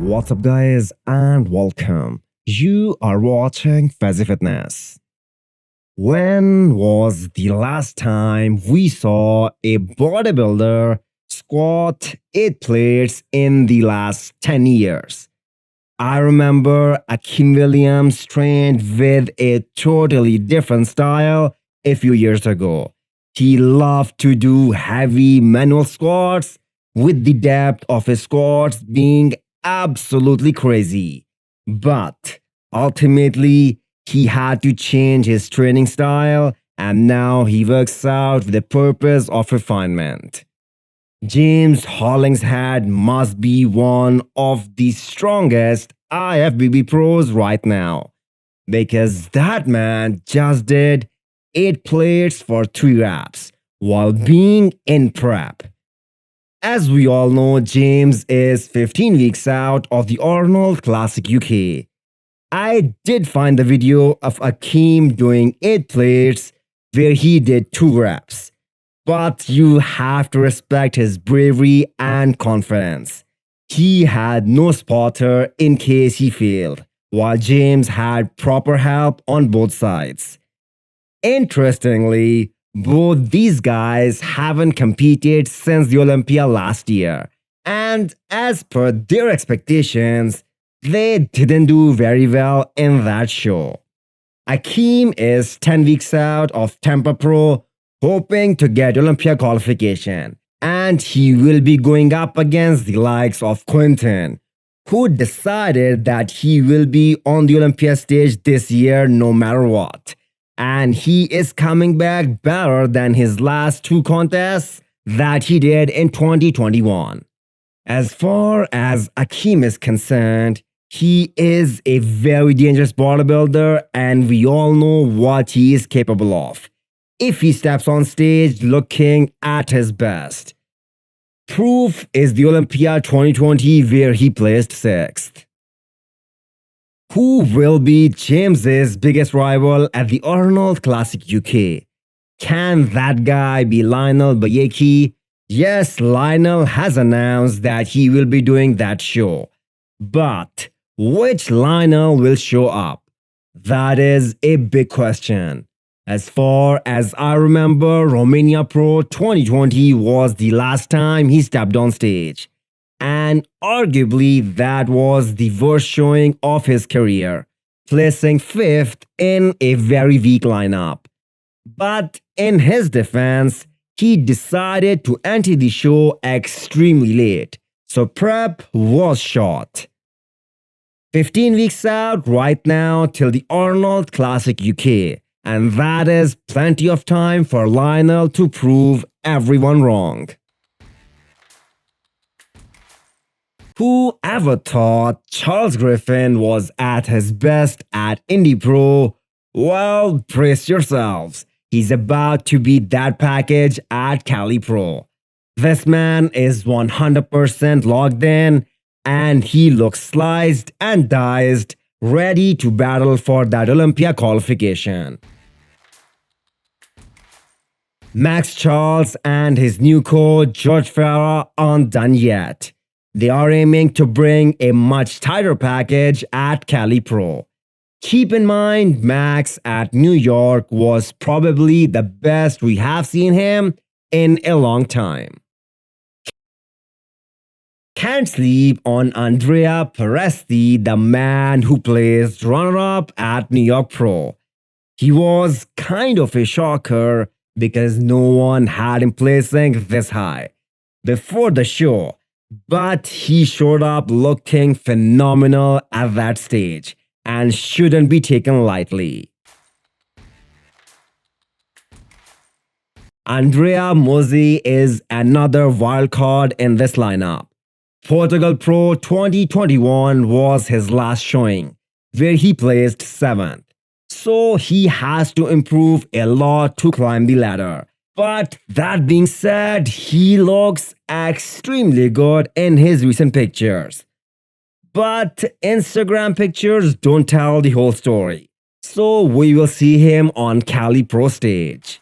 What's up, guys, and welcome. You are watching Fazi Fitness. When was the last time we saw a bodybuilder squat 8 plates in the last 10 years? I remember Akim Williams trained with a totally different style a few years ago. He loved to do heavy manual squats, with the depth of his squats being absolutely crazy. But ultimately, he had to change his training style, and now he works out with the purpose of refinement. James Hollingshead must be one of the strongest Ifbb pros right now, because that man just did 8 plates for 3 reps while being in prep. As we all know, James is 15 weeks out of the Arnold Classic UK. I did find the video of Akim doing 8 plates where he did 2 reps. But you have to respect his bravery and confidence. He had no spotter in case he failed, while James had proper help on both sides. Interestingly, both these guys haven't competed since the Olympia last year, and as per their expectations, they didn't do very well in that show. Akim is 10 weeks out of Tampa Pro, hoping to get Olympia qualification, and he will be going up against the likes of Quentin, who decided that he will be on the Olympia stage this year no matter what. And he is coming back better than his last 2 contests that he did in 2021. As far as Akim is concerned, he is a very dangerous bodybuilder, and we all know what he is capable of if he steps on stage looking at his best. Proof is the Olympia 2020 where he placed 6th. Who will be James's biggest rival at the Arnold Classic UK? Can that guy be Lionel Beyeke? Yes, Lionel has announced that he will be doing that show. But which Lionel will show up? That is a big question. As far as I remember, Romania Pro 2020 was the last time he stepped on stage. And arguably that was the worst showing of his career, placing 5th in a very weak lineup. But in his defense, he decided to enter the show extremely late, so prep was short. 15 weeks out right now till the Arnold Classic UK, and that is plenty of time for Lionel to prove everyone wrong. Whoever thought Charles Griffen was at his best at Indy Pro? Well, brace yourselves. He's about to beat that package at Cali Pro. This man is 100% logged in, and he looks sliced and diced, ready to battle for that Olympia qualification. Maxx Charles and his new coach George Farah aren't done yet. They are aiming to bring a much tighter package at Cali Pro. Keep in mind, Maxx at New York was probably the best we have seen him in a long time. Can't sleep on Andrea Presti, the man who placed runner-up at New York Pro. He was kind of a shocker because no one had him placing this high before the show. But he showed up looking phenomenal at that stage and shouldn't be taken lightly. Andrea Muzi is another wild card in this lineup. Portugal Pro 2021 was his last showing, where he placed 7th. So he has to improve a lot to climb the ladder. But that being said, he looks extremely good in his recent pictures. But Instagram pictures don't tell the whole story. So we will see him on Cali Pro stage.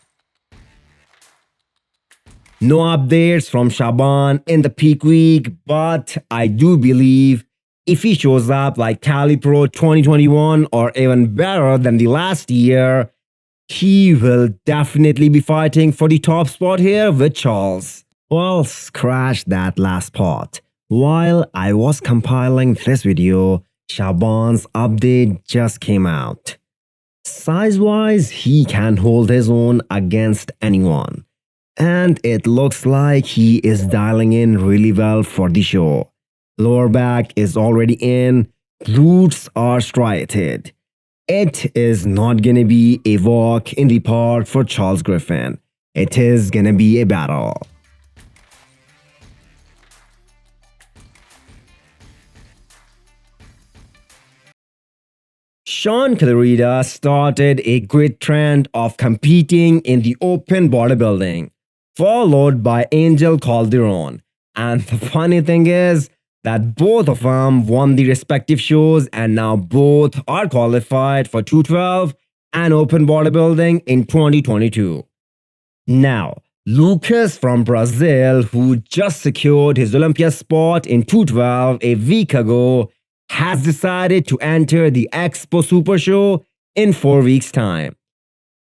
No updates from Shaaban in the peak week, but I do believe If he shows up like Cali Pro 2021 or even better than the last year, he will definitely be fighting for the top spot here with Charles. Well, scratch that last part. While I was compiling this video, Shaaban's update just came out. Size-wise, he can hold his own against anyone. And it looks like he is dialing in really well for the show. Lower back is already in, glutes are striated. It is not gonna be a walk in the park for Charles Griffen. It is gonna be a battle. Shaun Clarida started a great trend of competing in the open bodybuilding, followed by Angel Calderon. And the funny thing is that both of them won the respective shows and now both are qualified for 212 and open bodybuilding in 2022. Now, Lucas from Brazil, who just secured his Olympia spot in 212 a week ago, has decided to enter the Expo Super Show in 4 weeks' time.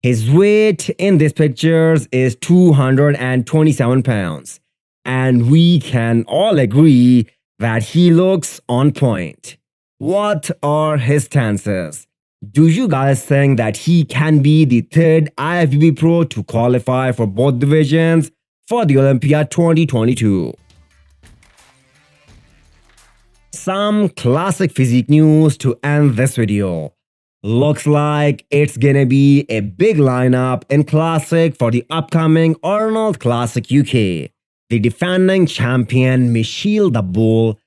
His weight in these pictures is 227 pounds, and we can all agree that he looks on point. What are his chances? Do you guys think that he can be the third Ifbb Pro to qualify for both divisions for the Olympia 2022? Some classic physique news to end this video. Looks like it's gonna be a big lineup in Classic for the upcoming Arnold Classic UK. The defending champion Michel Daboul,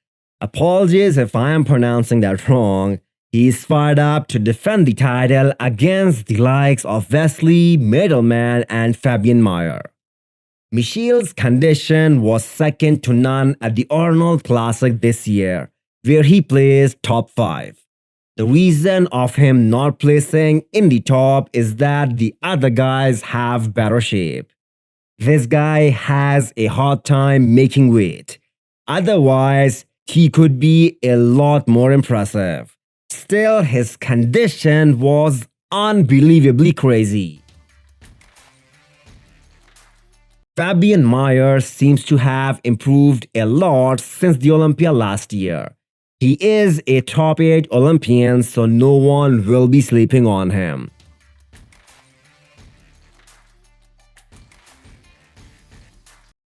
apologies if I am pronouncing that wrong, he's fired up to defend the title against the likes of Wesley, Madelman and Fabian Mayr. Michel's condition was second to none at the Arnold Classic this year, where he placed top 5. The reason of him not placing in the top is that the other guys have better shape. This guy has a hard time making weight. Otherwise, he could be a lot more impressive. Still, his condition was unbelievably crazy. Fabian Mayr seems to have improved a lot since the Olympia last year. He is a top 8 Olympian, so no one will be sleeping on him.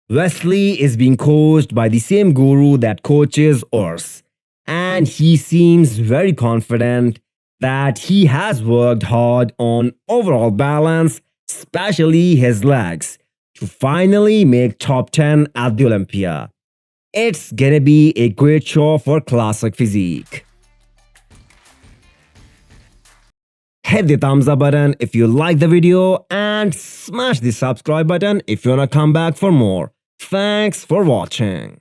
Wesley is being coached by the same guru that coaches Urs, and he seems very confident that he has worked hard on overall balance, especially his legs, to finally make top 10 at the Olympia. It's gonna be a great show for Classic Physique. Hit the thumbs up button if you like the video and smash the subscribe button if you wanna come back for more. Thanks for watching.